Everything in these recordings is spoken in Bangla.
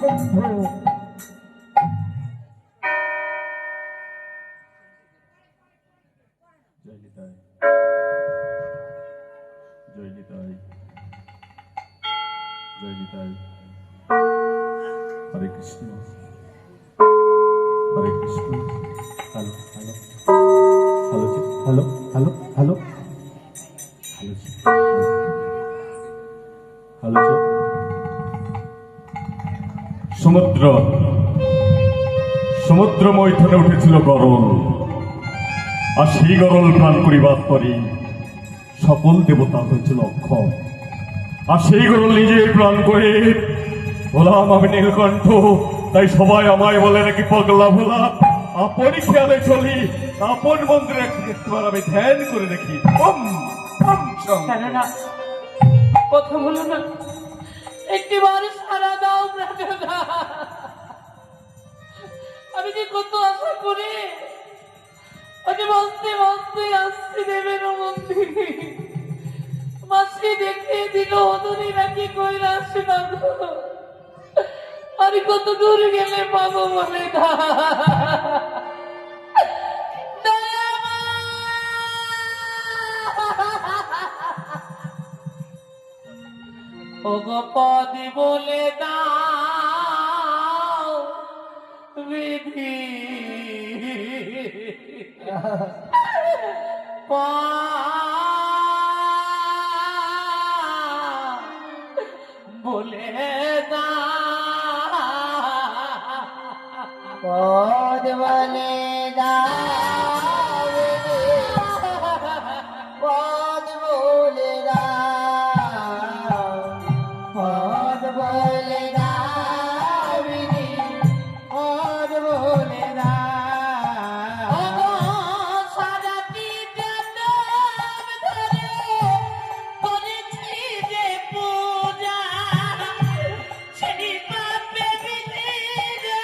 সিন্ধু। জয় নিতাই, জয় নিতাই, জয় নিতাই। হরে কৃষ্ণ, হরে কৃষ্ণ। হ্যালো হ্যালো হ্যালো জি, হ্যালো হ্যালো হ্যালো হ্যালো জি, হ্যালো জি। সমুদ্র সমুদ্র মৈথনে উঠেছিল গরল, আর সেই গরল প্রাণ করিবার পরে সকল দেবতা হয়েছিল অক্ষম। আর সেই গরল নিজেই প্রাণ করে বললাম আমি নীলকণ্ঠ, তাই সবাই আমায় বলে নাকি পগলা ভোলা। আপনি খেয়ালে চলি, আপন মন্দিরে একবার আমি ধ্যান করে দেখি। কেননা কথা বলো না, একটিবার সারা দাও প্রাণনা। আমি যে কত আশা করি, আমি বলতে বলতে আসছি দেবের মন্দিরে। মাসি দেখিয়ে দিল ওদরি নাকি কৈলাস না গো। আর কত দূর গেলে পাবো বলে না। ওগো পদ বলে দাও বিধি, বলে দাও পদ বলে দাও পদ বলে দাও পদ বলে দাও পদ বলে দাও সারাটি জনম ধরে করেছি যে পূজা, সেই পাপে বিধিরে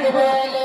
বলে